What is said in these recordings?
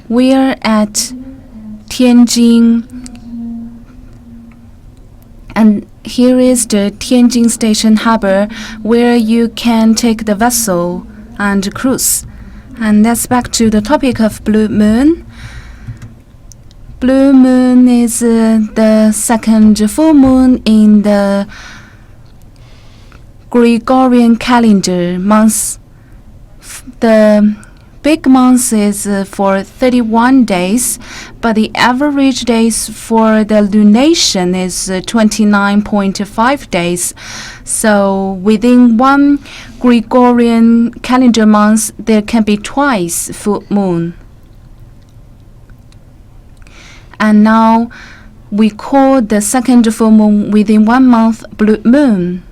We're at Tianjin, and here is the Tianjin Station Harbor, where you can take the vessel and cruise. And that's back to the topic of blue moon. Blue moon is the second full moon in the Gregorian calendar months. The big month is for 31 days, but the average days for the lunation is 29.5 days. So within one Gregorian calendar month, there can be twice full moon. And now we call the second full moon within 1 month blue moon.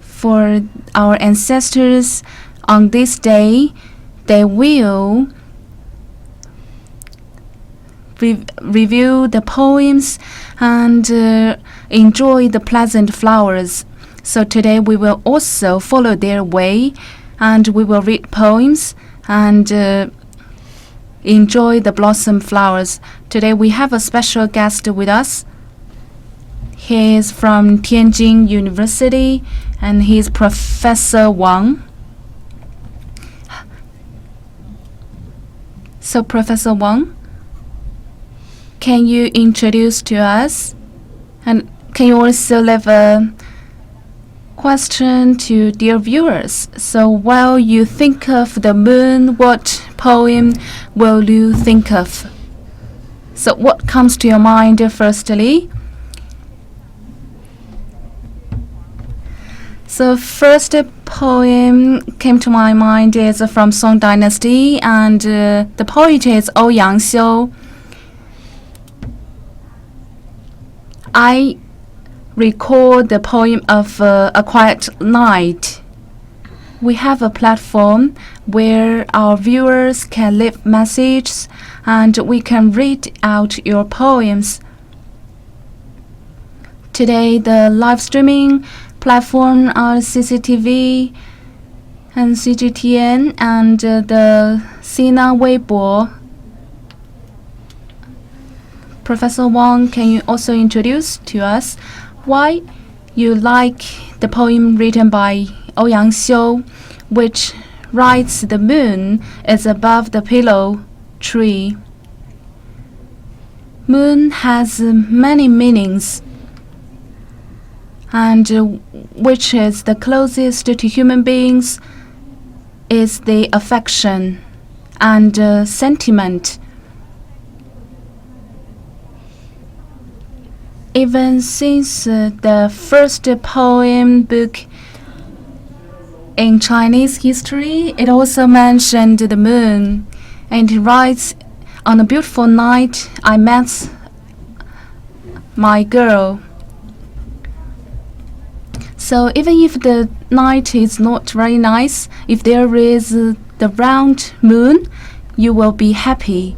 For our ancestors, on this day, they will review the poems and enjoy the pleasant flowers. So today we will also follow their way, and we will read poems and enjoy the blossom flowers. Today we have a special guest with us. He is from Tianjin University, and he is Professor Wang. So, Professor Wang, can you introduce to us? And can you also leave a question to dear viewers? So, while you think of the moon, what poem will you think of? So, what comes to your mind firstly? So first poem came to my mind is from Song Dynasty, and the poet is Ouyang Xiu. I recall the poem of A Quiet Night. We have a platform where our viewers can leave messages and we can read out your poems. Today the live streaming platform are CCTV and CGTN and the Sina Weibo. Professor Wang, can you also introduce to us why you like the poem written by Ouyang Xiu, which writes the moon is above the pillow tree? Moon has many meanings, and which is the closest to human beings is the affection and sentiment. Even since the first poem book in Chinese history, it also mentioned the moon, and it writes, "On a beautiful night, I met my girl." So even if the night is not very nice, if there is the round moon, you will be happy.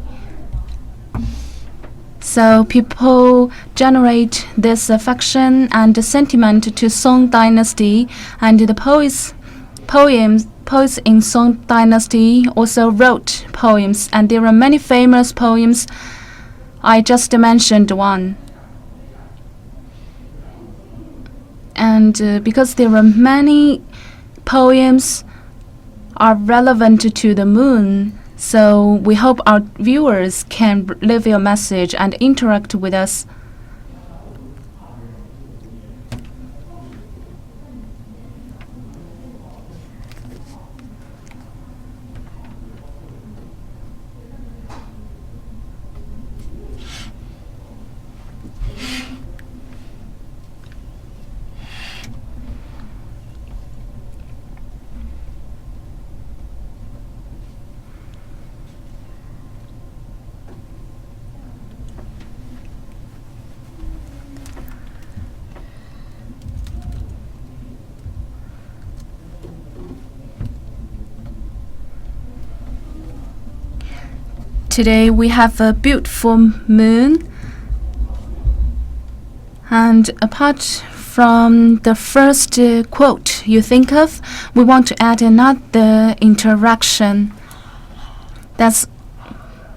So people generate this affection and sentiment to Song Dynasty, and the poets in Song Dynasty also wrote poems, and there are many famous poems. I just mentioned one. And because there are many poems are relevant to the moon, so we hope our viewers can leave your message and interact with us. Today we have a beautiful moon, and apart from the first quote you think of, we want to add another interaction. That's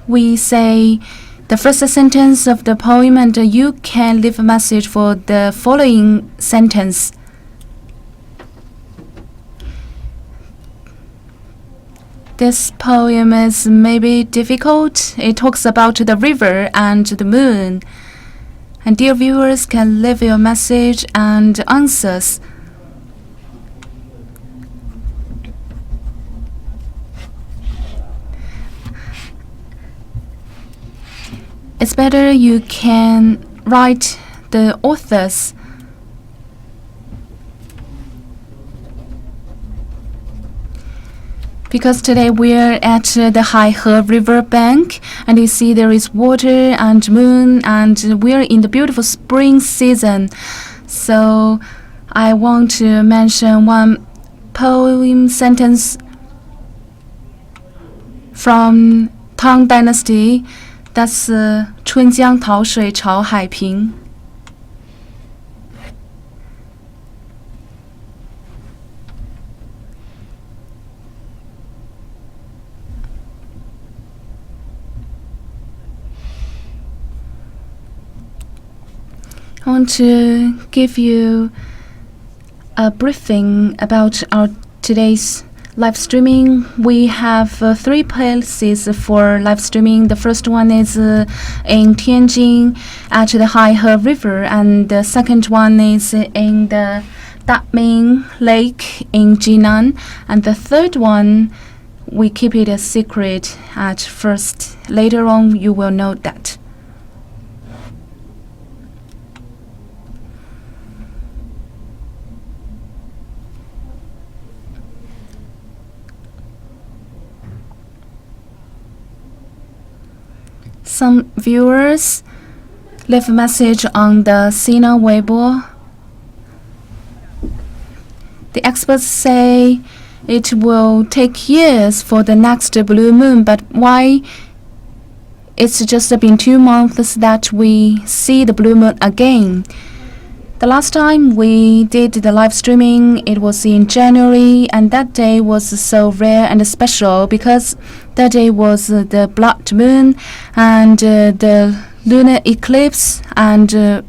we say the first sentence of the poem, and you can leave a message for the following sentence. This poem is maybe difficult. It talks about the river and the moon. And dear viewers can leave your message and answers. It's better you can write the authors. Because today we're at the Haihe River bank, and you see there is water and moon, and we're in the beautiful spring season. So I want to mention one poem sentence from Tang Dynasty. That's 春江潮水潮海平。I want to give you a briefing about our today's live streaming. We have 3 places for live streaming. The first one is in Tianjin at the Haihe River, and the second one is in the Daming Lake in Jinan, and the third one we keep it a secret at first. Later on you will know that. Some viewers leave a message on the Sina Weibo. The experts say it will take years for the next blue moon, but why it's just been 2 months that we see the blue moon again? The last time we did the live streaming, it was in January, and that day was so rare and special because that day was the blood moon and the lunar eclipse and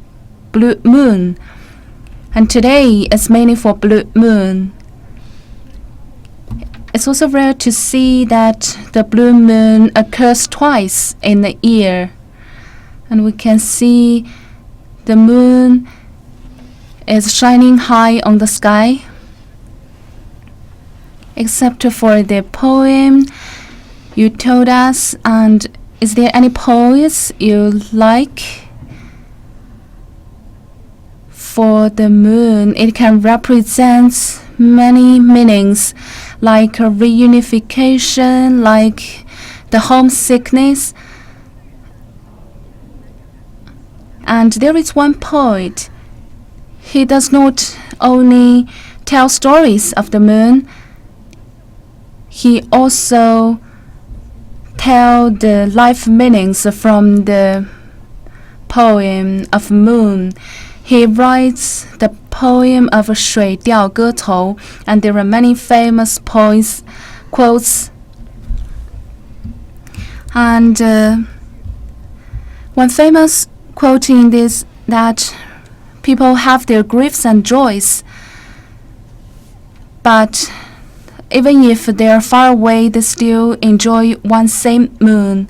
blue moon. And today is mainly for blue moon. It's also rare to see that the blue moon occurs twice in the year. And we can see the moon is shining high on the sky. Except for the poem you told us, and is there any poems you like? For the moon, it can represent many meanings, like a reunification, like the homesickness. And there is one poet. He does not only tell stories of the moon, he also tell the life meanings from the poem of moon. He writes the poem of 水调歌头, and there are many famous quotes. And one famous quote in this that people have their griefs and joys, but even if they are far away, they still enjoy one same moon.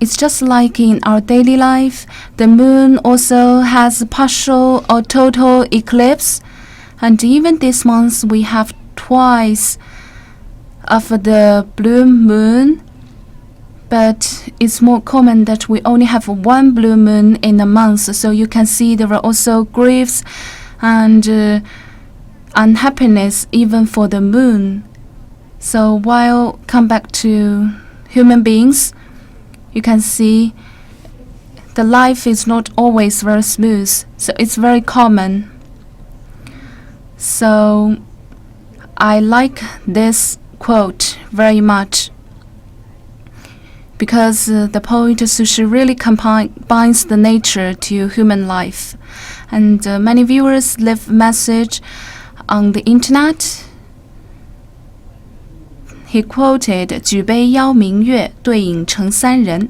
It's just like in our daily life, the moon also has partial or total eclipse, and even this month we have twice of the blue moon, but it's more common that we only have one blue moon in a month, so you can see there are also griefs and unhappiness even for the moon. So while come back to human beings, you can see the life is not always very smooth, so it's very common. So I like this quote very much because the poet Sushi really combines the nature to human life. And many viewers leave message on the internet. He quoted 举杯邀明月，对影成三人.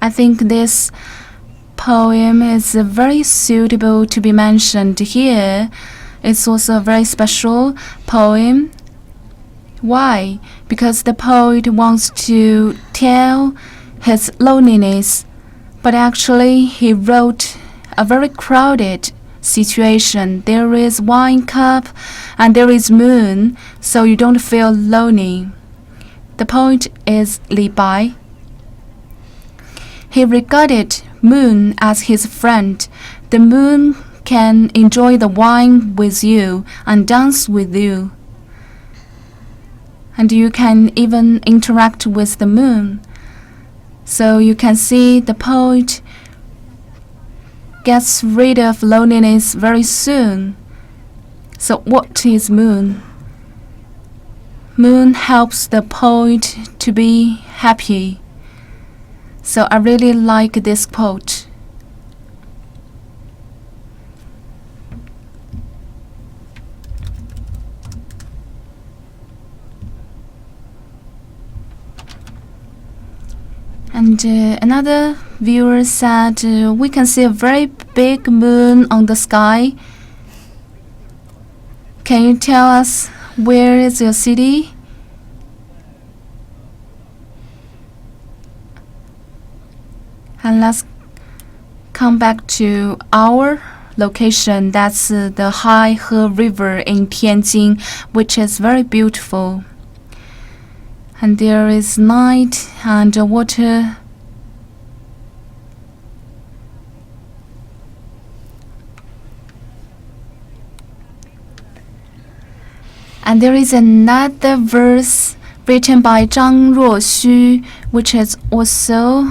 I think this poem is very suitable to be mentioned here. It's also a very special poem. Why? Because the poet wants to tell his loneliness, but actually he wrote a very crowded situation. There is wine cup and there is moon, so you don't feel lonely. The poet is Li Bai. He regarded moon as his friend. The moon can enjoy the wine with you and dance with you. And you can even interact with the moon. So you can see the poet gets rid of loneliness very soon. So what is moon? Moon helps the poet to be happy. So I really like this quote. And another viewer said, we can see a very big moon on the sky. Can you tell us where is your city? And let's come back to our location. That's the Haihe River in Tianjin, which is very beautiful. And there is night and water. And there is another verse written by Zhang Ruoxu, which is also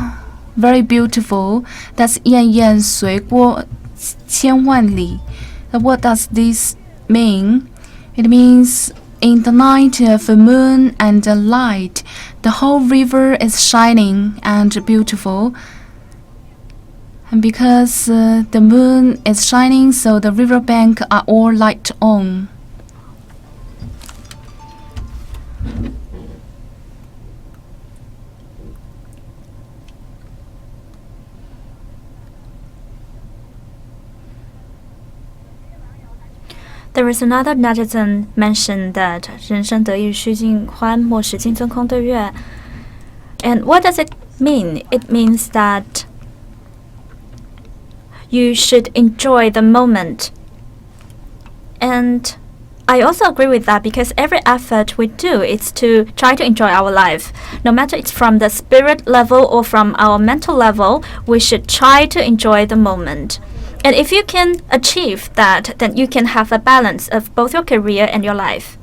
very beautiful. That's 燕燕随过千万里. What does this mean? It means in the night of a moon and a light, the whole river is shining and beautiful. And because the moon is shining, so the riverbank are all light on. There is another netizen mentioned that 人生得意须尽欢，莫使金樽空对月. And what does it mean? It means that you should enjoy the moment. And I also agree with that, because every effort we do is to try to enjoy our life. No matter it's from the spirit level or from our mental level, we should try to enjoy the moment. And if you can achieve that, then you can have a balance of both your career and your life.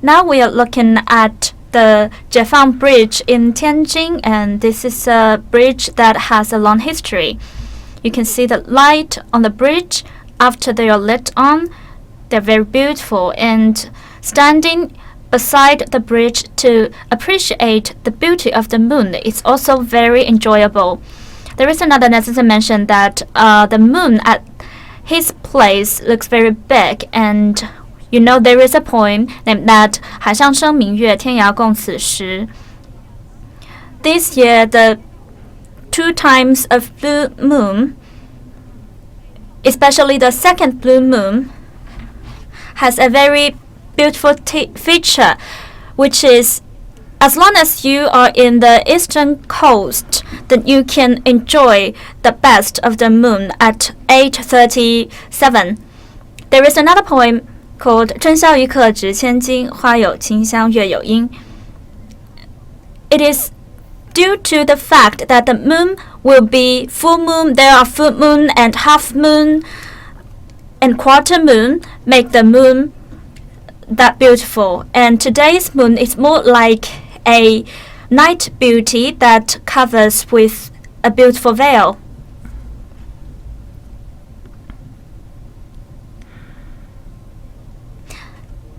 Now we are looking at the Jiefang Bridge in Tianjin, and this is a bridge that has a long history. You can see the light on the bridge after they are lit on. They're very beautiful, and standing beside the bridge to appreciate the beauty of the moon is also very enjoyable. There is another netizen mentioned that the moon at his place looks very big, and you know there is a poem named that 海上生明月，天涯共此时. This year, the 2 times of blue moon, especially the second blue moon, has a very beautiful feature, which is as long as you are in the eastern coast, then you can enjoy the best of the moon at 8:37. There is another poem called 春宵一刻值千金，花有清香月有阴. It is due to the fact that the moon will be full moon. There are full moon and half moon and quarter moon make the moon that beautiful. And today's moon is more like a night beauty that covers with a beautiful veil.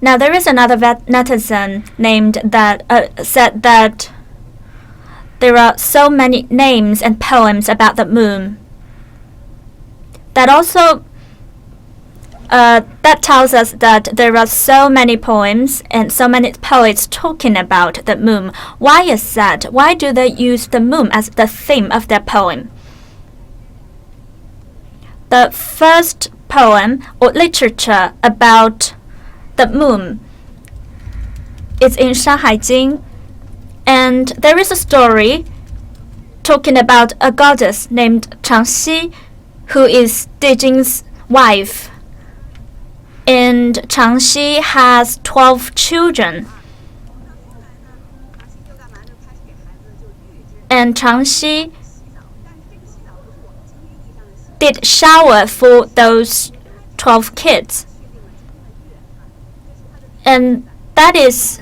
Now there is another netizen named that said that there are so many names and poems about the moon. That also that tells us that there are so many poems and so many poets talking about the moon. Why is that? Why do they use the moon as the theme of their poem? The first poem or literature about the moon is in 山海经, and there is a story talking about a goddess named 长息, who is Dijin's wife. And 长息 has 12 children. And 长息did shower for those 12 kids. And that is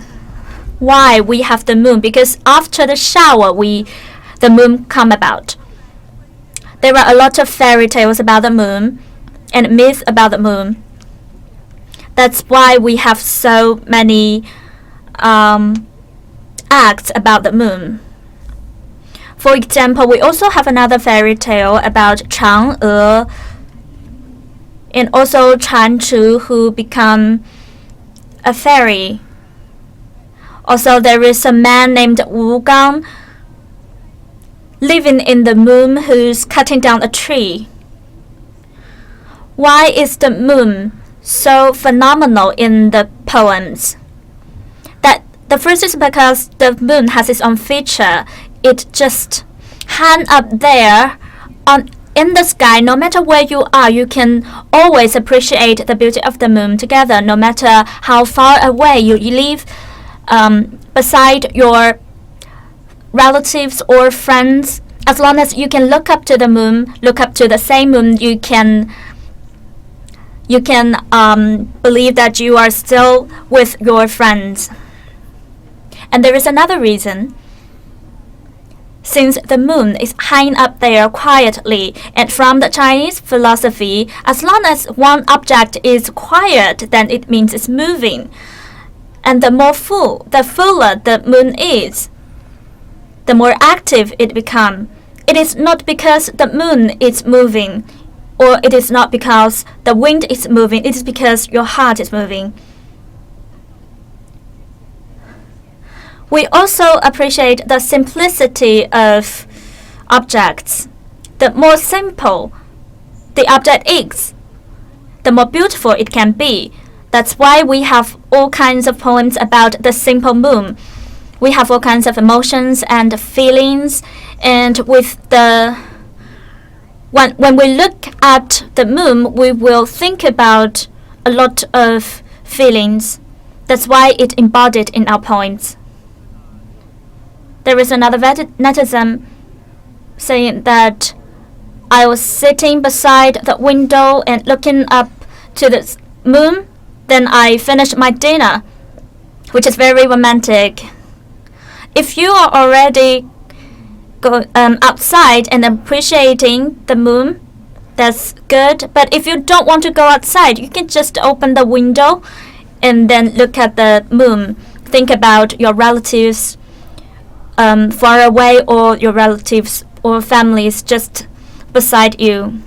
why we have the moon, because after the shower the moon come about. There are a lot of fairy tales about the moon and myths about the moon. That's why we have so many acts about the moon. For example, we also have another fairy tale about 嫦娥 and also 蟾蜍, who become a fairy. Also, there is a man named Wu Gang living in the moon who's cutting down a tree. Why is the moon so phenomenal in the poems? That the first is because the moon has its own feature. It just hang up there in the sky. No matter where you are, you can always appreciate the beauty of the moon together, no matter how far away you live beside your relatives or friends. As long as you can look up to the moon, look up to the same moon, you can believe that you are still with your friends. And there is another reason. Since the moon is hanging up there quietly, and from the Chinese philosophy, as long as one object is quiet, then it means it's moving. And the fuller the moon is, the more active it becomes. It is not because the moon is moving, or it is not because the wind is moving, it is because your heart is moving. We also appreciate the simplicity of objects. The more simple the object is, the more beautiful it can be. That's why we have all kinds of poems about the simple moon. We have all kinds of emotions and feelings, and when we look at the moon, we will think about a lot of feelings. That's why it's embodied in our poems. There is another netizen saying that I was sitting beside the window and looking up to the moon. Then I finished my dinner, which is very romantic. If you are already outside and appreciating the moon, that's good. But if you don't want to go outside, you can just open the window and then look at the moon. Think about your relatives far away, or your relatives or families just beside you.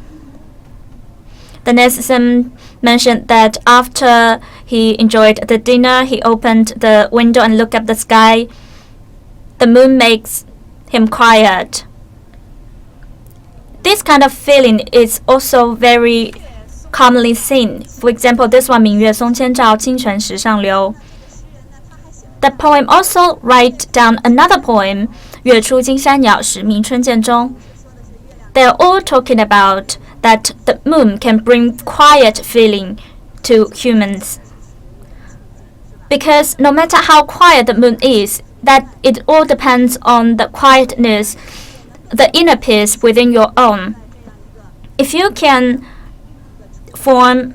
The netizen mentioned that after he enjoyed the dinner, he opened the window and looked at the sky. The moon makes him quiet. This kind of feeling is also very commonly seen. For example, this one, 明月松间照，清泉石上流. The poem also write down another poem, 月出惊山鸟，时鸣春涧中. They are all talking about that the moon can bring quiet feeling to humans. Because no matter how quiet the moon is, that it all depends on the quietness, the inner peace within your own. If you can form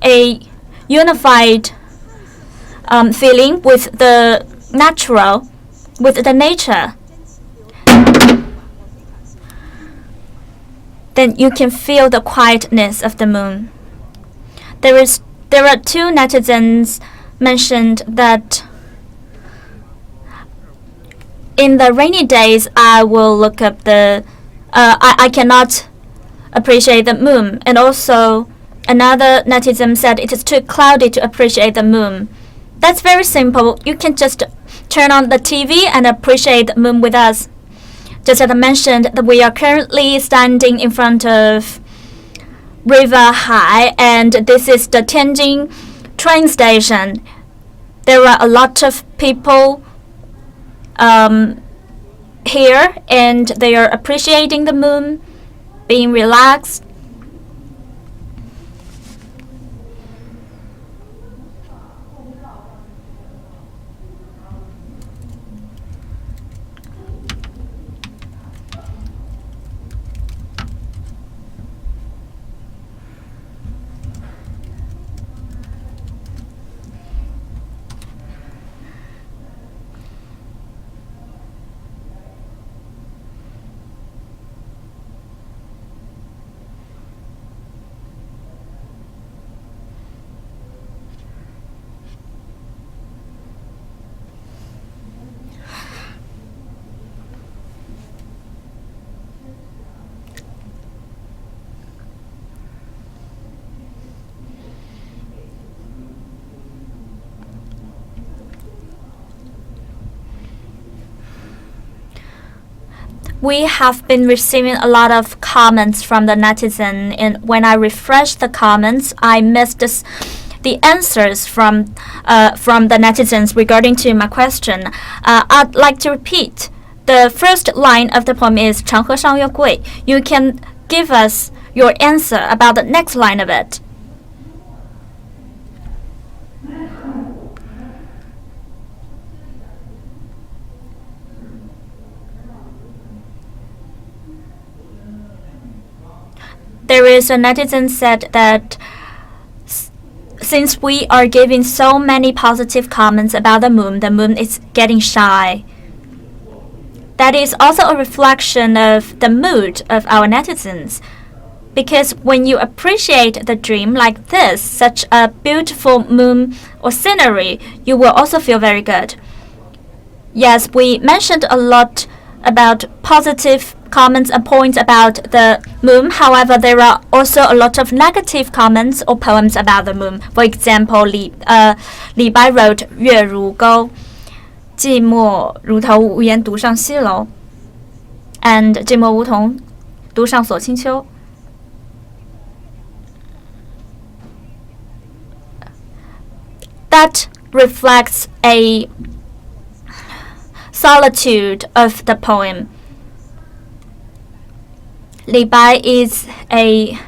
a unified feeling with the natural, with the nature, then you can feel the quietness of the moon. There are two netizens mentioned that in the rainy days, I will look up the. I cannot appreciate the moon. And also, another netizen said it is too cloudy to appreciate the moon. That's very simple. You can just turn on the TV and appreciate the moon with us. Just as I mentioned, that we are currently standing in front of River Hai, and this is the Tianjin train station. There are a lot of people here, and they are appreciating the moon, being relaxed. We have been receiving a lot of comments from the netizen, and when I refreshed the comments, I missed the answers from the netizens regarding to my question. I'd like to repeat. The first line of the poem is 长河上月桂. You can give us your answer about the next line of it. There is a netizen said that since we are giving so many positive comments about the moon is getting shy. That is also a reflection of the mood of our netizens. Because when you appreciate the dream like this, such a beautiful moon or scenery, you will also feel very good. Yes, we mentioned a lot about positive comments and points about the moon. However, there are also a lot of negative comments or poems about the moon. For example, Li Bai wrote 月如钩, 寂寞如头无言独上西楼, and 寂寞梧桐独上锁清秋. That reflects a solitude of the poem. Li Bai is a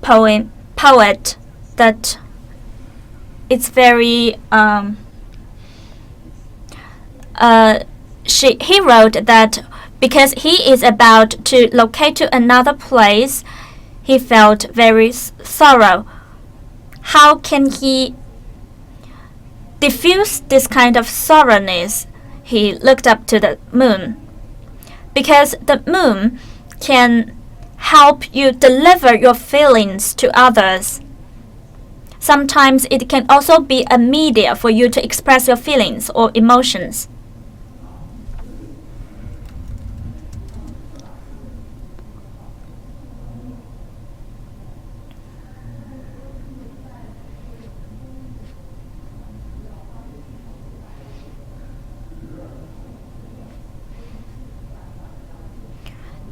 poet that it's very he wrote that because he is about to locate to another place, he felt very sorrow. How can he diffuse this kind of sorrowness? He looked up to the moon, because the moon can help you deliver your feelings to others. Sometimes it can also be a media for you to express your feelings or emotions.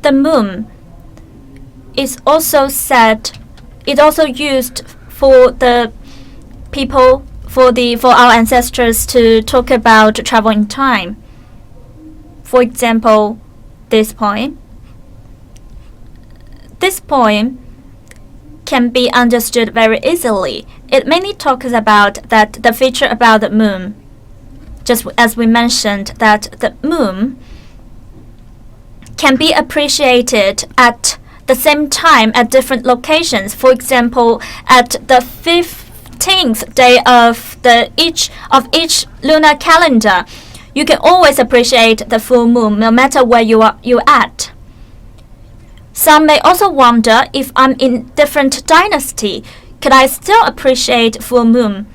The moon is also said, it also used for the people, for our ancestors to talk about travel in time. For example, this poem. This poem can be understood very easily. It mainly talks about that the feature about the moon. Just as we mentioned that the moon can be appreciated at the same time at different locations. For example, at the 15th day of each lunar calendar, you can always appreciate the full moon no matter where you're at. Some may also wonder, if I'm in different dynasty, could I still appreciate full moon?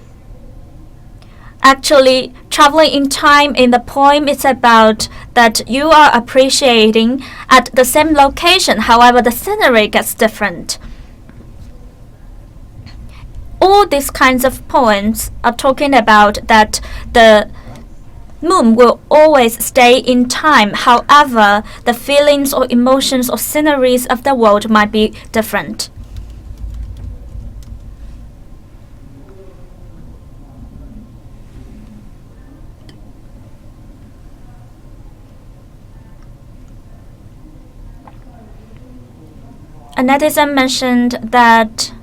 Actually, traveling in time in the poem is about that you are appreciating at the same location, however the scenery gets different. All these kinds of poems are talking about that the moon will always stay in time, however the feelings or emotions or sceneries of the world might be different. A netizen mentioned that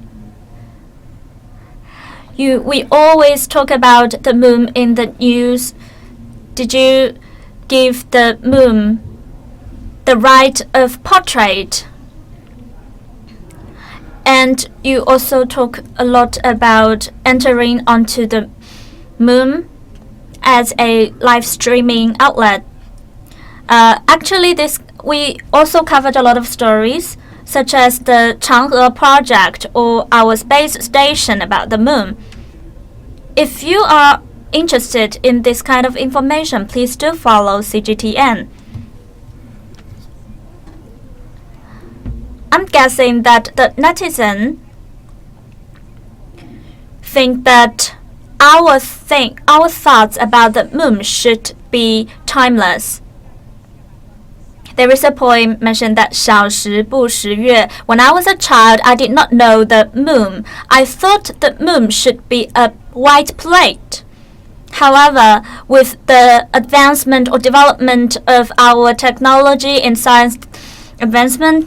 we always talk about the moon in the news. Did you give the moon the right of portrait? And you also talk a lot about entering onto the moon as a live streaming outlet. Actually, we also covered a lot of stories, such as the Chang'e project or our space station about the moon. If you are interested in this kind of information, please do follow CGTN. I'm guessing that the netizen think that our thoughts about the moon should be timeless. There is a poem mentioned that 小时不识月. When I was a child, I did not know the moon. I thought the moon should be a white plate. However, with the advancement or development of our technology and science advancement,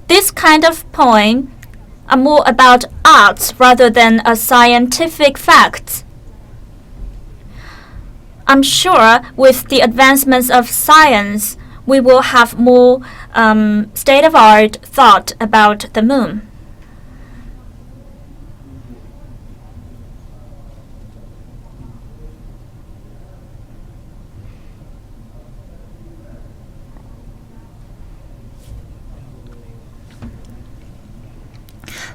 this kind of poem are more about arts rather than a scientific facts. I'm sure with the advancements of science, we will have more state-of-art thought about the moon.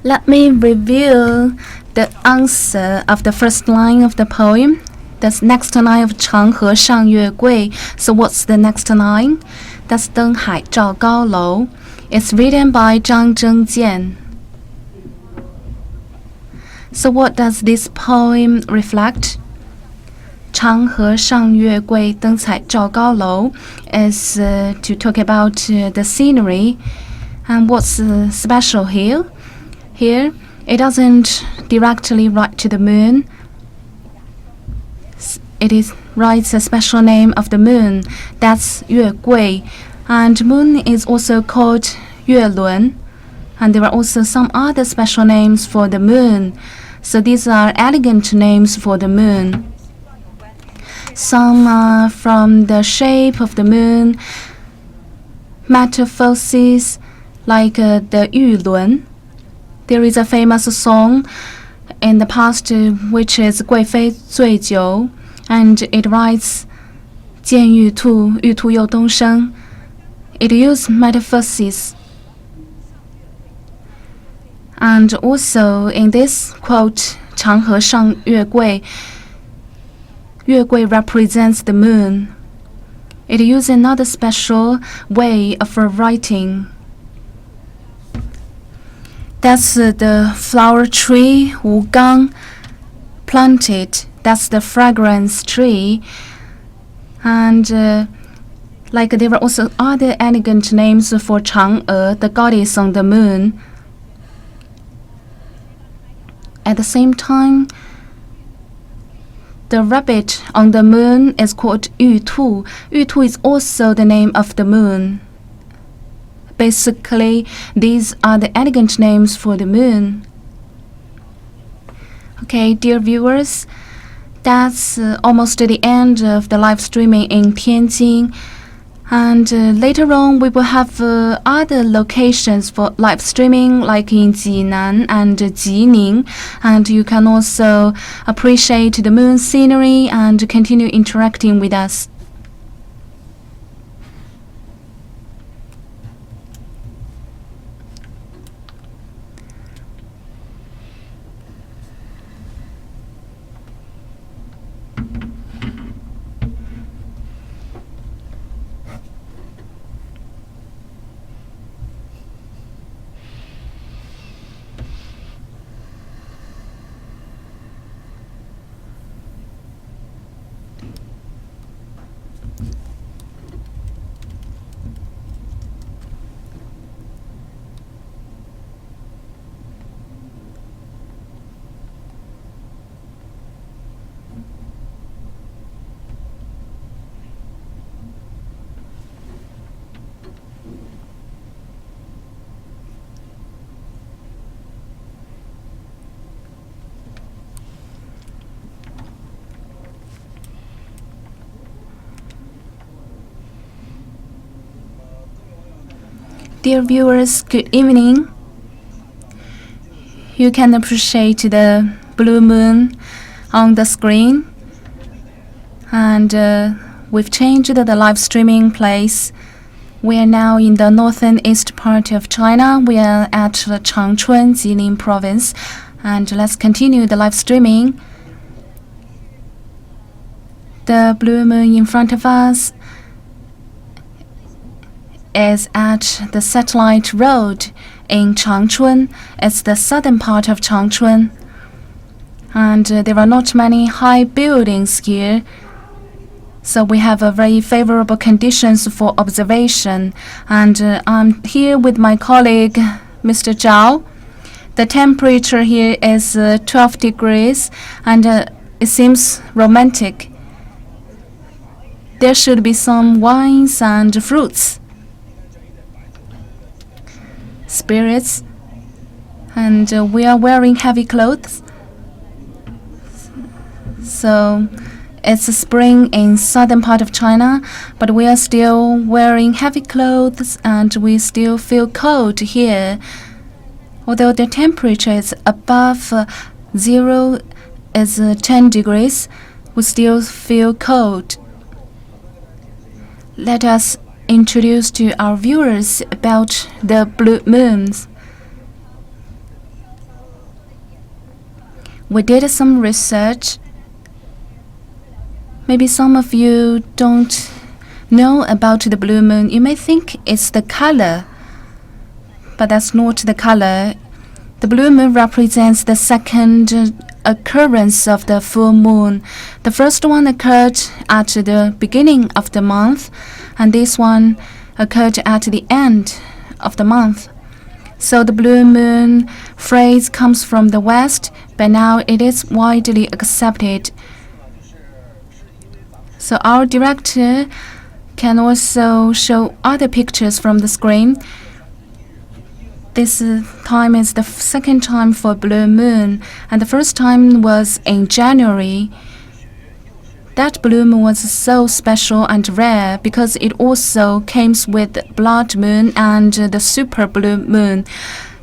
Let me review the answer of the first line of the poem. That's next line of 长河上月桂. So what's the next line? That's 灯海照高楼. It's written by Zhang Zhengjian. So what does this poem reflect? 长河上月桂，灯彩照高楼 is to talk about the scenery. And what's special here? Here, it doesn't directly write to the moon. It writes a special name of the moon. That's 月桂. And moon is also called 月轮. And there are also some other special names for the moon. So these are elegant names for the moon. Some are from the shape of the moon, metamorphoses, like the 玉轮. There is a famous song in the past which is 贵妃醉酒, and it writes 见玉兔，玉兔又东升. It uses metamorphoses. And also in this quote, 长河上月桂, 月桂 represents the moon. It uses another special way of writing. That's the flower tree, 吴刚, planted. That's the fragrance tree. And like there are also other elegant names for Chang'e, the goddess on the moon. At the same time, the rabbit on the moon is called 玉兔. 玉兔 is also the name of the moon. Basically, these are the elegant names for the moon. Okay, dear viewers, that's almost the end of the live streaming in Tianjin. And later on, we will have other locations for live streaming, like in Jinan and Jining. And you can also appreciate the moon scenery and continue interacting with us. Dear viewers, good evening. You can appreciate the blue moon on the screen. And we've changed the live streaming place. We are now in the northern east part of China. We are at Changchun, Jilin province. And let's continue the live streaming. The blue moon in front of us is at the satellite road in Changchun. It's the southern part of Changchun. And there are not many high buildings here. So we have a very favorable conditions for observation. And I'm here with my colleague, Mr. Zhao. The temperature here is 12 degrees, and it seems romantic. There should be some wines and fruits, spirits, and we are wearing heavy clothes. So it's a spring in southern part of China, but we are still wearing heavy clothes and we still feel cold here. Although the temperature is above 0 is 10 degrees, we still feel cold. Let us introduce to our viewers about the blue moons. We did some research. Maybe some of you don't know about the blue moon. You may think it's the color, but that's not the color. The blue moon represents the second occurrence of the full moon. The first one occurred at the beginning of the month, and this one occurred at the end of the month. So the blue moon phrase comes from the West, but now it is widely accepted. So our director can also show other pictures from the screen. This time is the second time for blue moon, and the first time was in January. That blue moon was so special and rare because it also came with blood moon and the super blue moon.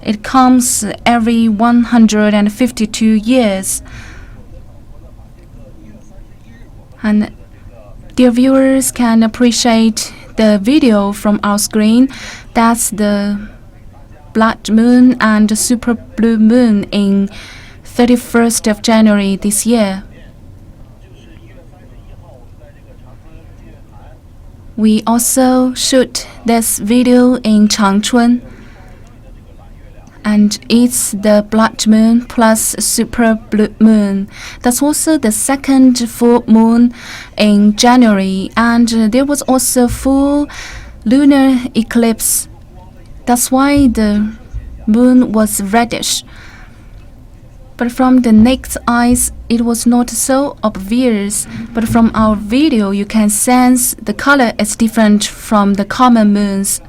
It comes every 152 years. And dear viewers can appreciate the video from our screen. That's the blood moon and super blue moon in 31st of January this year. We also shoot this video in Changchun, and it's the blood moon plus super blue moon. That's also the second full moon in January, and there was also full lunar eclipse. That's why the moon was reddish. But from the naked eyes, it was not so obvious. But from our video, you can sense the color is different from the common moons.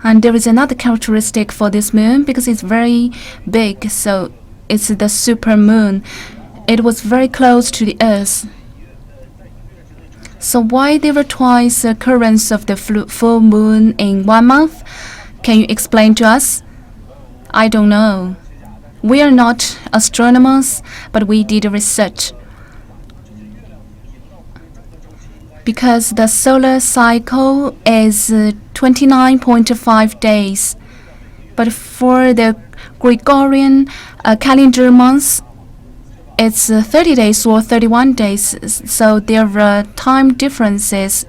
And there is another characteristic for this moon because it's very big, so it's the super moon. It was very close to the Earth. So why there were twice occurrence of the full moon in 1 month? Can you explain to us? I don't know. We are not astronomers, but we did research. Because the solar cycle is 29.5 days. But for the Gregorian calendar months, it's 30 days or 31 days. So there are time differences.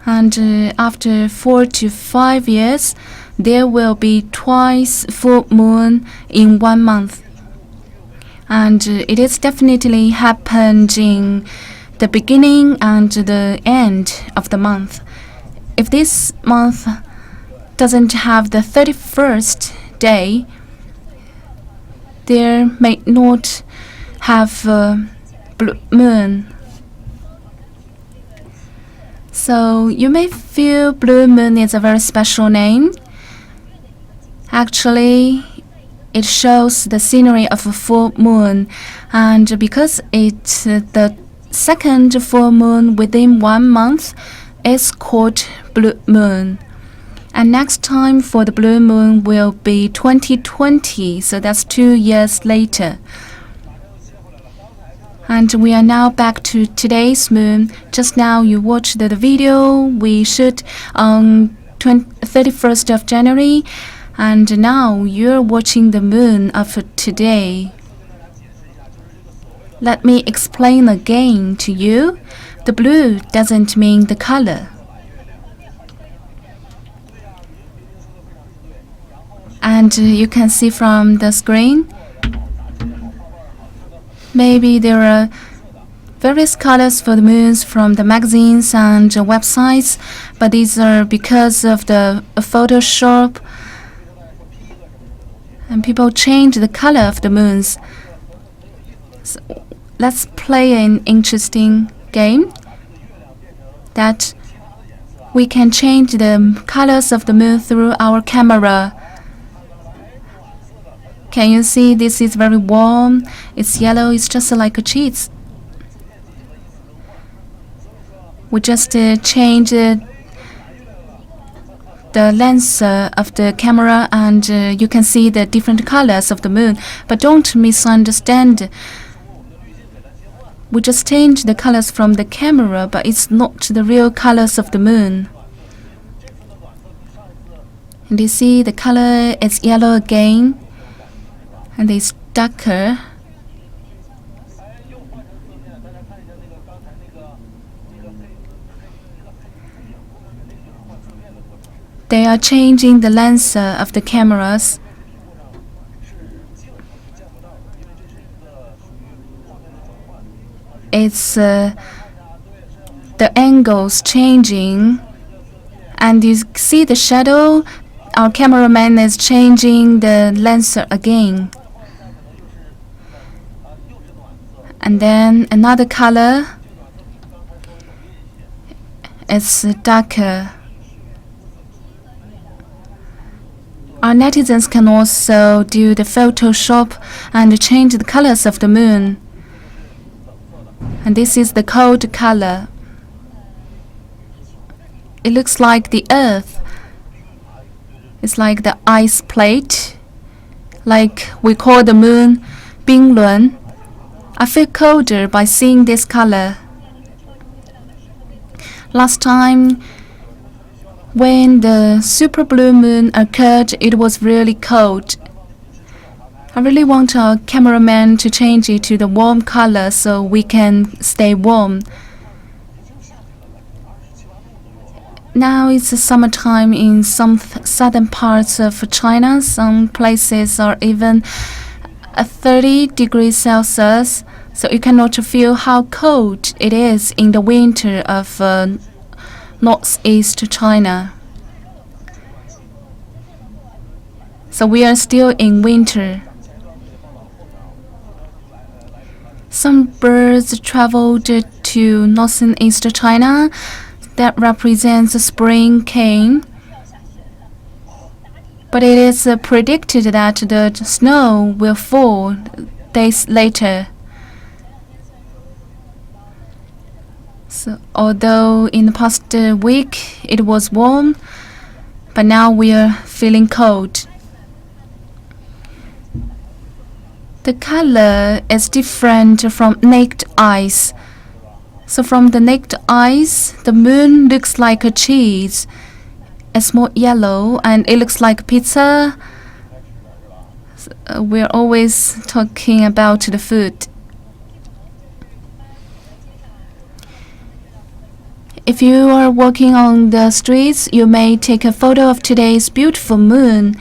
And after 4 to 5 years, there will be twice full moon in 1 month. And it is definitely happened in the beginning and the end of the month. If this month doesn't have the 31st day, there may not have blue moon. So you may feel blue moon is a very special name. Actually, it shows the scenery of a full moon, and because it's the second full moon within 1 month, it's called blue moon. And next time for the blue moon will be 2020, so that's 2 years later. And we are now back to today's moon. Just now you watched the video we shoot on 31st of January, and now you're watching the moon of today. Let me explain again to you. The blue doesn't mean the color. And you can see from the screen, maybe there are various colors for the moons from the magazines and websites, but these are because of the Photoshop, and people change the color of the moons. So let's play an interesting game that we can change the colors of the moon through our camera. Can you see this is very warm? It's yellow, it's just like a cheese. We just change the lens of the camera, and you can see the different colors of the moon. But don't misunderstand. We just change the colors from the camera, but it's not the real colors of the moon. And you see the color is yellow again, and it's darker. They are changing the lens of the cameras. It's the angles changing, and you see the shadow. Our cameraman is changing the lens again. And then another color is darker. Our netizens can also do the Photoshop and change the colors of the moon. And this is the cold color. It looks like the earth. It's like the ice plate. Like we call the moon 冰轮. I feel colder by seeing this color. Last time, when the super blue moon occurred, it was really cold. I really want our cameraman to change it to the warm color so we can stay warm. Now it's the summertime in some southern parts of China. Some places are even 30 degrees Celsius, so you cannot feel how cold it is in the winter of northeast China. So we are still in winter. Some birds traveled to northern East China. That represents spring came. But it is predicted that the snow will fall days later. So, although in the past week it was warm, but now we are feeling cold. The color is different from naked eyes. So from the naked eyes, the moon looks like a cheese. It's more yellow and it looks like pizza. We're always talking about the food. If you are walking on the streets, you may take a photo of today's beautiful moon.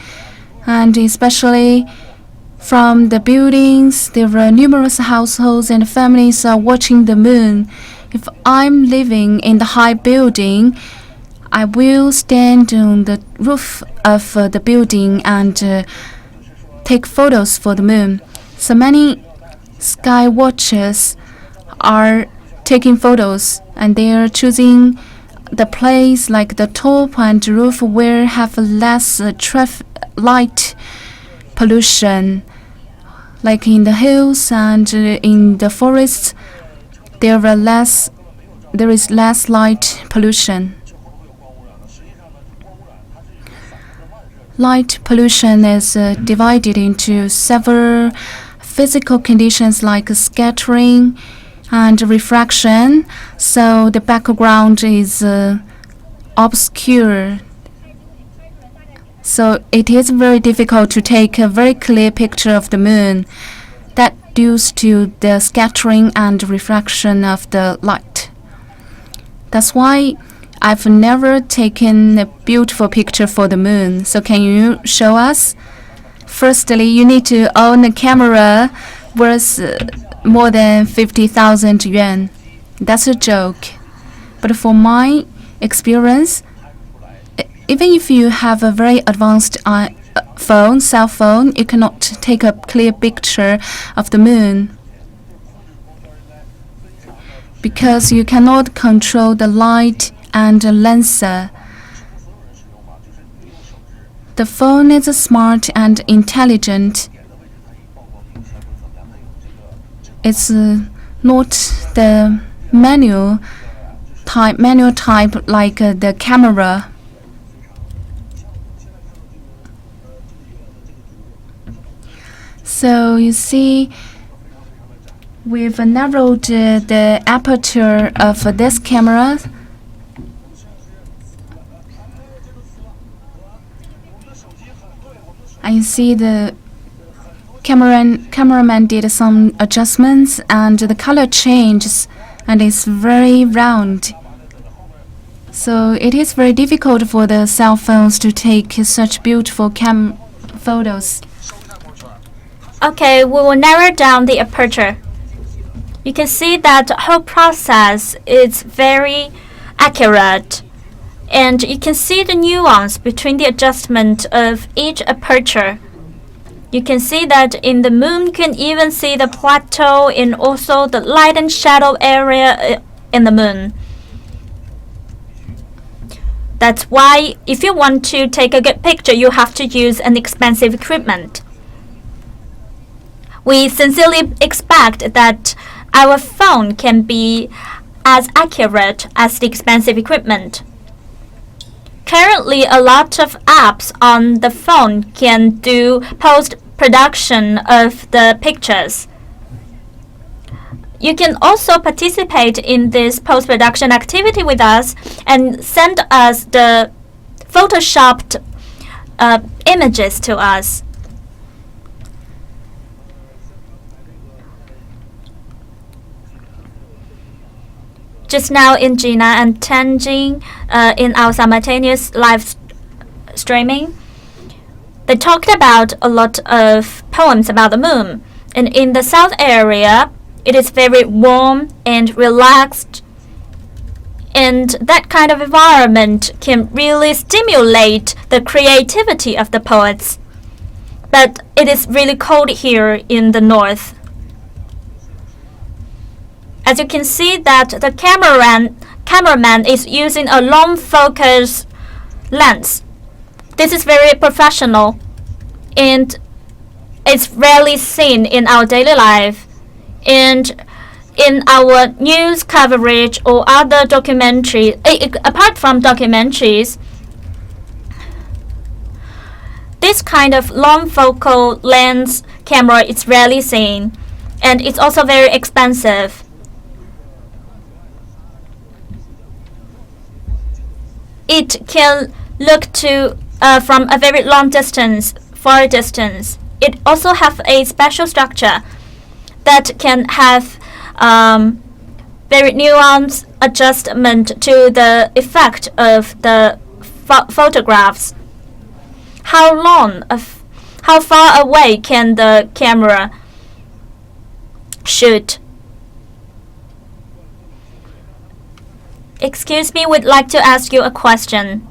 And especially from the buildings, there are numerous households and families are watching the moon. If I'm living in the high building, I will stand on the roof of the building and take photos for the moon. So many sky watchers are taking photos, and they are choosing the place like the top and roof where have less light pollution. Like in the hills and in the forests, there is less light pollution. light pollution is divided into several physical conditions like scattering and refraction, so the background is obscure. So it is very difficult to take a very clear picture of the moon. That due to the scattering and refraction of the light. That's why I've never taken a beautiful picture for the moon. So can you show us? Firstly, you need to own a camera worth more than 50,000 yuan. That's a joke. But for my experience, even if you have a very advanced cell phone, you cannot take a clear picture of the moon because you cannot control the light and the lens. The phone is smart and intelligent. It's not the manual type like the camera. So you see, we've narrowed the aperture of this camera. And you see the cameraman did some adjustments and the color changes and it's very round. So it is very difficult for the cell phones to take such beautiful photos. Okay, we will narrow down the aperture. You can see that the whole process is very accurate. And you can see the nuance between the adjustment of each aperture. You can see that in the moon, you can even see the plateau and also the light and shadow area in the moon. That's why if you want to take a good picture, you have to use an expensive equipment. We sincerely expect that our phone can be as accurate as the expensive equipment. Currently, a lot of apps on the phone can do post-production of the pictures. You can also participate in this post-production activity with us and send us the photoshopped images to us. Just now in Jinan and Tianjin, in our simultaneous live streaming, they talked about a lot of poems about the moon. And in the south area, it is very warm and relaxed. And that kind of environment can really stimulate the creativity of the poets. But it is really cold here in the north. As you can see that the cameraman is using a long focus lens. This is very professional and it's rarely seen in our daily life. And in our news coverage or other documentaries, apart from documentaries, this kind of long focal lens camera is rarely seen and it's also very expensive. It can look to from a very long distance, far distance. It also have a special structure that can have very nuanced adjustment to the effect of the photographs. How far away can the camera shoot? Excuse me, we'd like to ask you a question.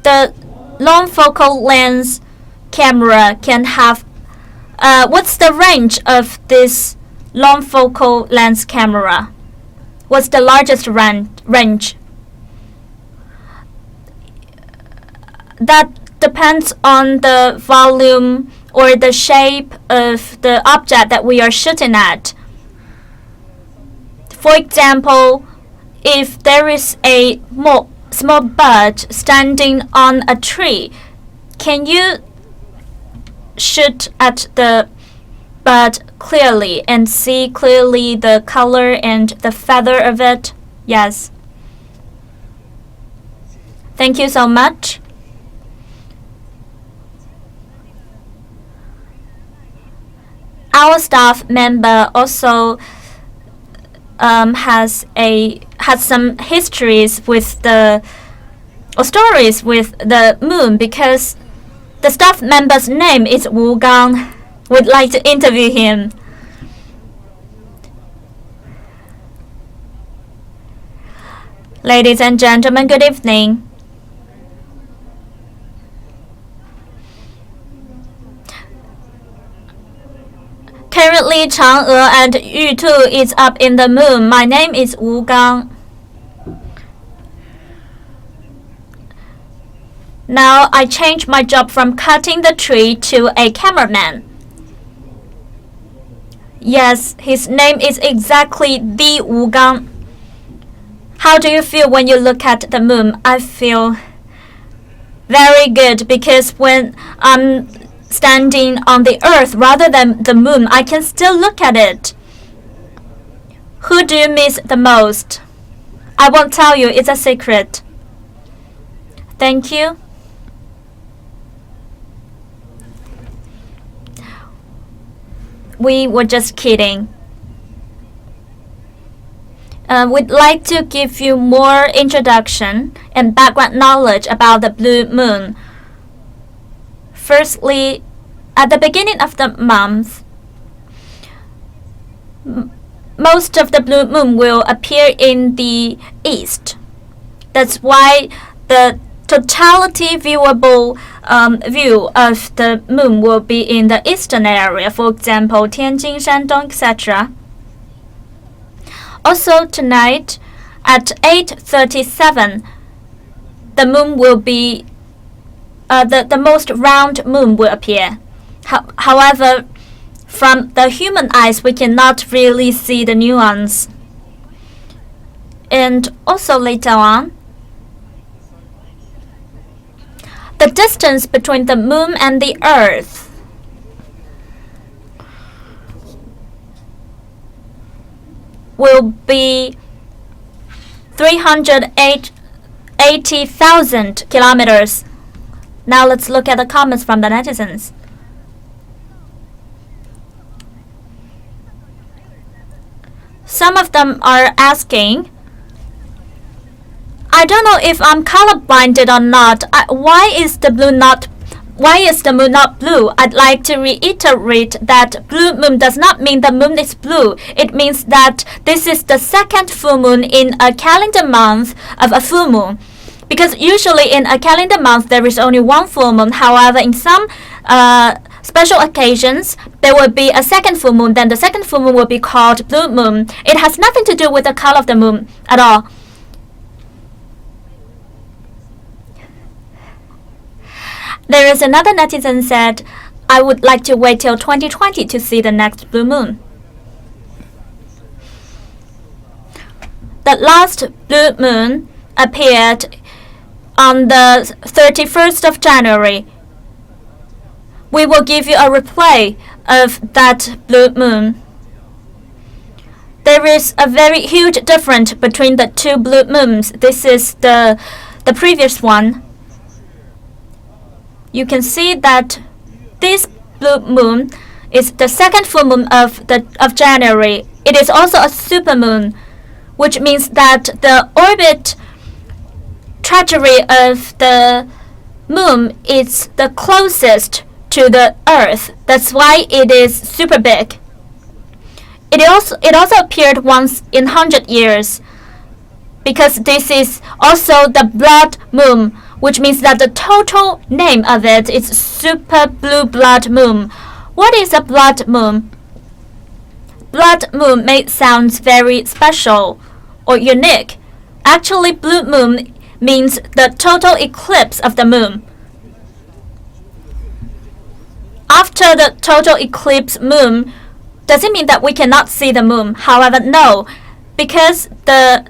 The long focal lens camera can have what's the range of this long focal lens camera? What's the largest range? That depends on the volume or the shape of the object that we are shooting at. For example, if there is a small bird standing on a tree, can you shoot at the bird clearly and see clearly the color and the feather of it? Yes. Thank you so much. Our staff member also has some histories with or stories with the moon, because the staff member's name is Wu Gang. Would like to interview him. Ladies and gentlemen, good evening. Currently, Chang'e and Yutu is up in the moon. My name is Wu Gang. Now I changed my job from cutting the tree to a cameraman. Yes, his name is exactly the Wu Gang. How do you feel when you look at the moon? I feel very good, because when I'm standing on the earth rather than the moon, I can still look at it. Who do you miss the most? I won't tell you, it's a secret. Thank you. We were just kidding. We'd like to give you more introduction and background knowledge about the blue moon. Firstly, at the beginning of the month, most of the blue moon will appear in the east. That's why the totality viewable view of the moon will be in the eastern area, for example, Tianjin, Shandong, etc. Also tonight at 8:37, the moon will be the most round moon will appear. However, from the human eyes, we cannot really see the nuance. And also later on, the distance between the moon and the earth will be 380,000 kilometers. Now let's look at the comments from the netizens. Some of them are asking, I don't know if I'm colorblinded or not. Why is the moon not blue? I'd like to reiterate that blue moon does not mean the moon is blue. It means that this is the second full moon in a calendar month of a full moon. Because usually in a calendar month there is only one full moon. However, in some special occasions there will be a second full moon. Then the second full moon will be called blue moon. It has nothing to do with the color of the moon at all. There is another netizen said, I would like to wait till 2020 to see the next blue moon. The last blue moon appeared on the 31st of January. We will give you a replay of that blue moon. There is a very huge difference between the two blue moons. This is the previous one. You can see that this blue moon is the second full moon of January. It is also a supermoon, which means that the orbit trajectory of the moon is the closest to the Earth. That's why it is super big. It also appeared once in 100 years, because this is also the blood moon, which means that the total name of it is super blue blood moon. What is a blood moon? Blood moon may sound very special or unique. Actually, blue moon means the total eclipse of the moon. After the total eclipse moon, does it mean that we cannot see the moon? However, no, because the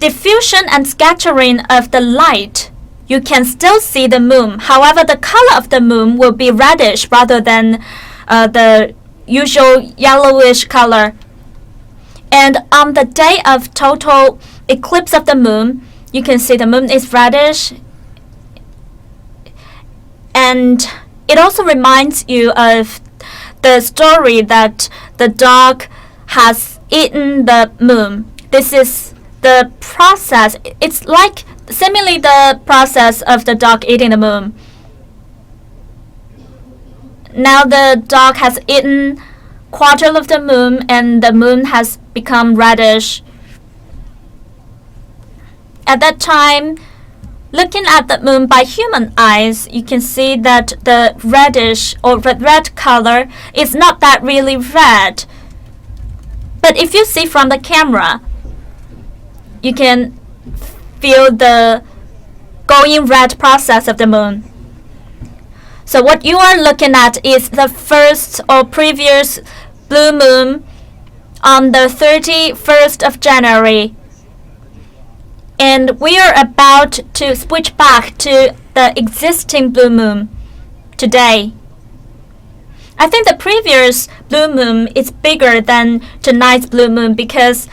diffusion and scattering of the light, you can still see the moon. However, the color of the moon will be reddish rather than the usual yellowish color. And on the day of total eclipse of the moon, you can see the moon is reddish. And it also reminds you of the story that the dog has eaten the moon. This is the process. It's like similarly the process of the dog eating the moon. Now the dog has eaten quarter of the moon and the moon has become reddish. At that time, looking at the moon by human eyes, you can see that the reddish or red color is not that really red. But if you see from the camera, you can feel the going red process of the moon. So what you are looking at is the first or previous blue moon on the 31st of January. And we are about to switch back to the existing blue moon today. I think the previous blue moon is bigger than tonight's blue moon because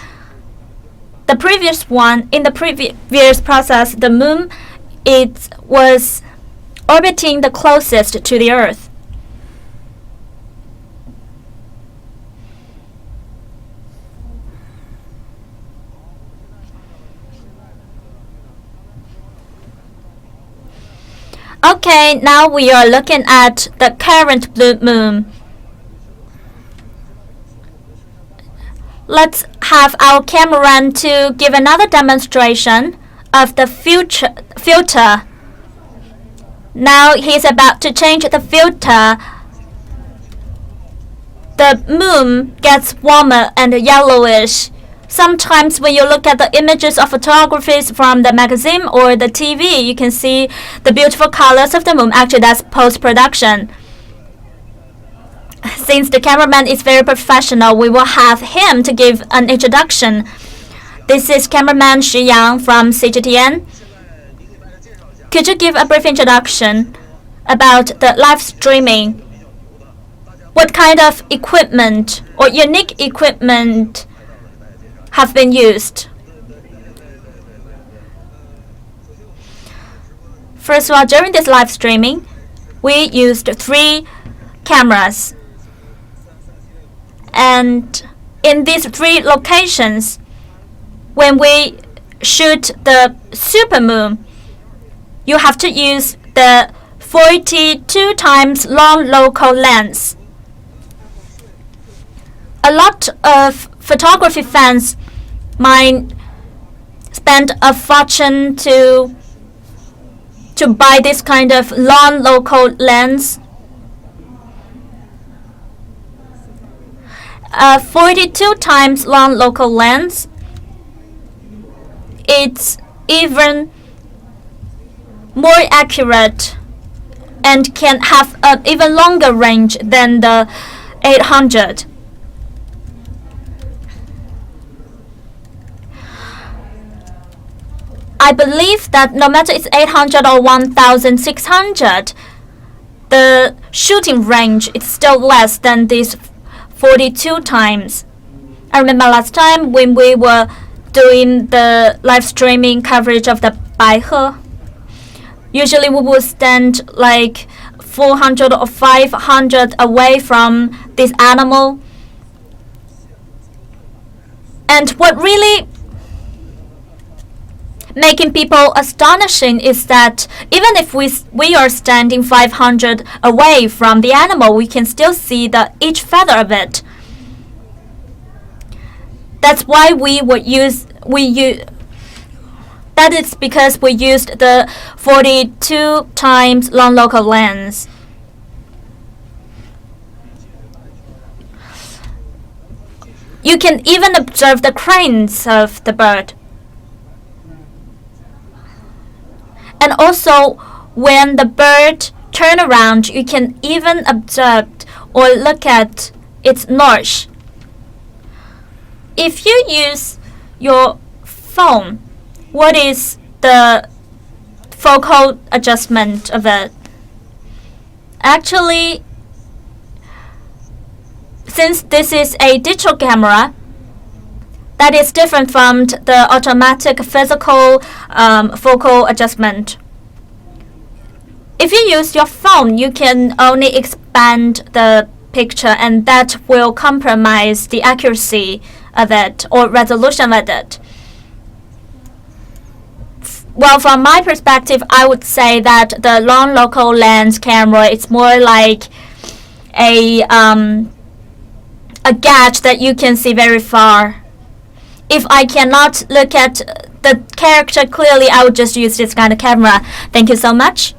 the previous one, in the previous process, the moon was orbiting the closest to the Earth. Okay, now we are looking at the current blue moon. Let's have our cameraman to give another demonstration of the filter. Now he's about to change the filter. The moon gets warmer and yellowish. Sometimes when you look at the images of photographies from the magazine or the TV, you can see the beautiful colors of the moon. Actually, that's post-production. Since the cameraman is very professional, we will have him to give an introduction. This is cameraman Xu Yang from CGTN. Could you give a brief introduction about the live streaming? What kind of equipment or unique equipment have been used? First of all, during this live streaming, we used 3 cameras. And in these 3 locations, when we shoot the supermoon, you have to use the 42 times long local lens. A lot of photography fans might spend a fortune to buy this kind of long local lens. 42 times long local lens, it's even more accurate and can have an even longer range than the 800. I believe that no matter it's 800 or 1600, the shooting range is still less than this 42 times. I remember last time when we were doing the live streaming coverage of the Baihe, usually we would stand like 400 or 500 away from this animal. And what really making people astonishing is that even if we are standing 500 away from the animal, we can still see each feather of it. That's why that is because we used the 42 times long local lens. You can even observe the cranes of the bird. And also, when the bird turns around, you can even observe or look at its nose. If you use your phone what is the focal adjustment of it? Actually, since this is a digital camera, that is different from the automatic physical focal adjustment. If you use your phone, you can only expand the picture, and that will compromise the accuracy of it or resolution of it. Well, from my perspective, I would say that the long local lens camera is more like a gauge that you can see very far. If I cannot look at the character clearly, I would just use this kind of camera. Thank you so much.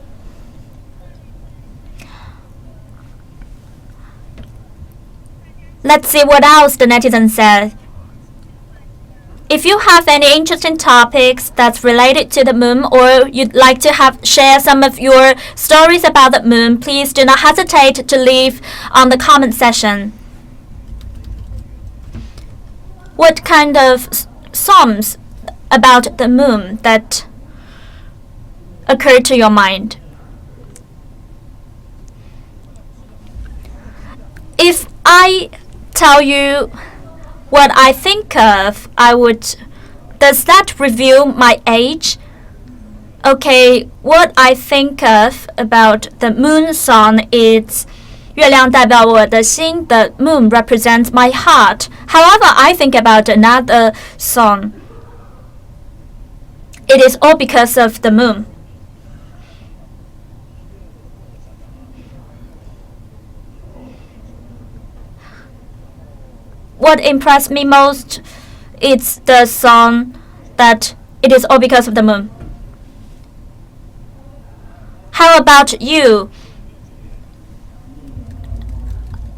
Let's see what else the netizen said. If you have any interesting topics that's related to the moon, or you'd like to share some of your stories about the moon, please do not hesitate to leave on the comment section. What kind of songs about the moon that occur to your mind? If I tell you what I think of, does that reveal my age? Okay, what I think of about the moon song is 月亮代表我的心, the moon represents my heart. However, I think about another song. It is all because of the moon. What impressed me most is the song that it is all because of the moon. How about you?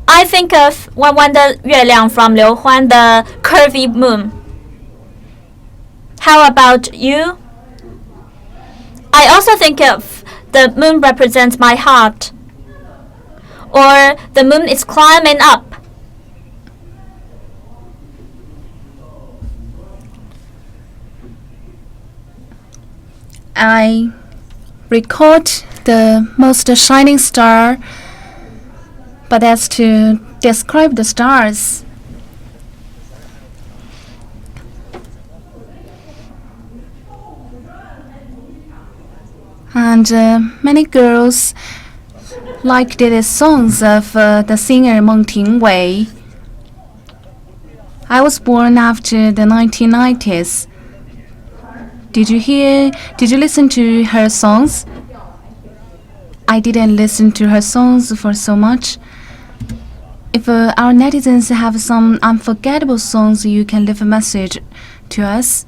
I think of 弯弯的月亮 from 刘欢 the curvy moon. How about you? I also think of the moon represents my heart, or the moon is climbing up. I record the most shining star, but that's to describe the stars. And many girls liked the songs of the singer Meng Tingwei. I was born after the 1990s. Did you listen to her songs? I didn't listen to her songs for so much. If our netizens have some unforgettable songs, you can leave a message to us.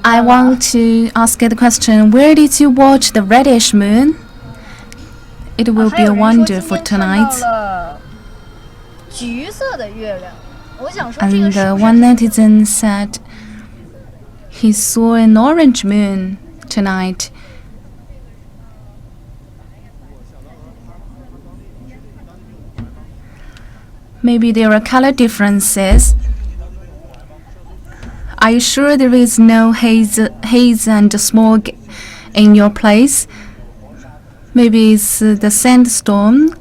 I want to ask the question, where did you watch the reddish moon? It will be a wonder for tonight. And one netizen said he saw an orange moon tonight. Maybe there are color differences. Are you sure there is no haze and smog in your place? Maybe it's the sandstorm.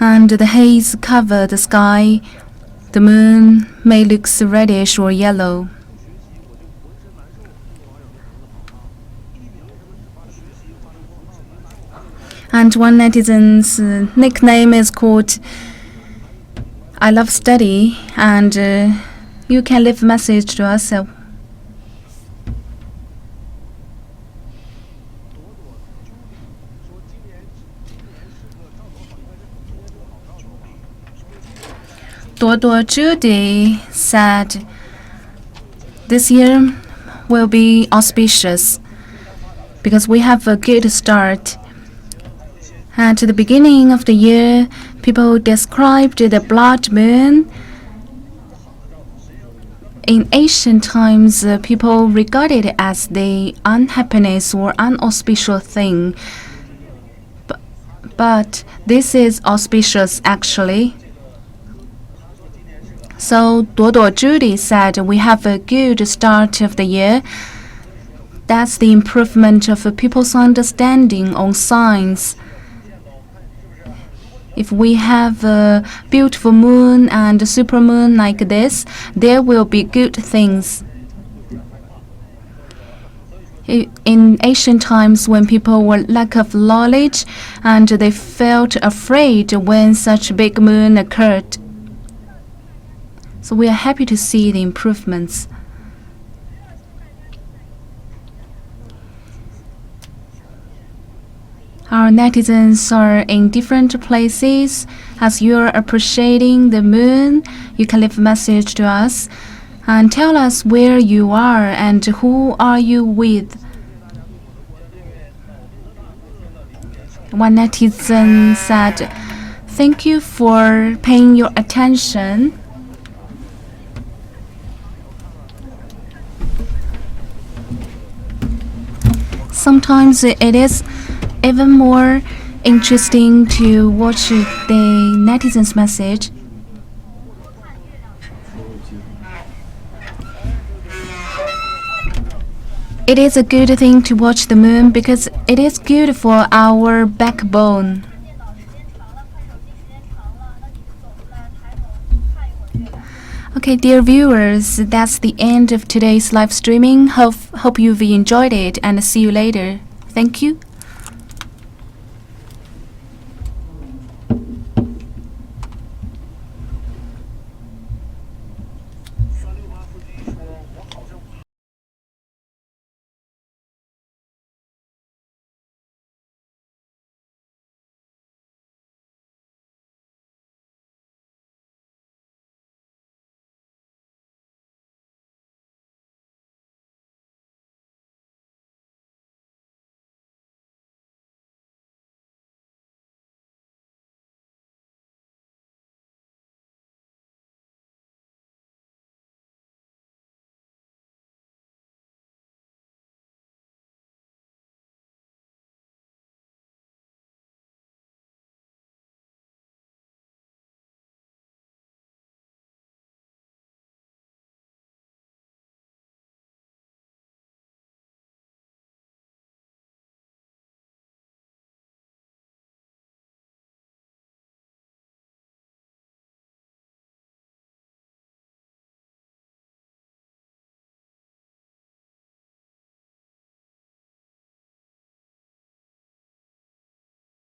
and the haze cover the sky. The moon may look reddish or yellow. And one netizen's nickname is called I Love Study, and you can leave a message to us. Dodo Judy said this year will be auspicious because we have a good start. At the beginning of the year, people described the blood moon. In ancient times, people regarded it as the unhappiness or unauspicious thing. But this is auspicious actually. So Dodo Judy said we have a good start of the year. That's the improvement of people's understanding on science. If we have a beautiful moon and a supermoon like this, there will be good things. In ancient times, when people were lack of knowledge and they felt afraid when such a big moon occurred. So we are happy to see the improvements. Our netizens are in different places. As you are appreciating the moon, you can leave a message to us and tell us where you are and who are you with. One netizen said, "Thank you for paying your attention." Sometimes it is even more interesting to watch the netizen's message. It is a good thing to watch the moon because it is good for our backbone. Okay, dear viewers, that's the end of today's live streaming. Hope you've enjoyed it and see you later. Thank you.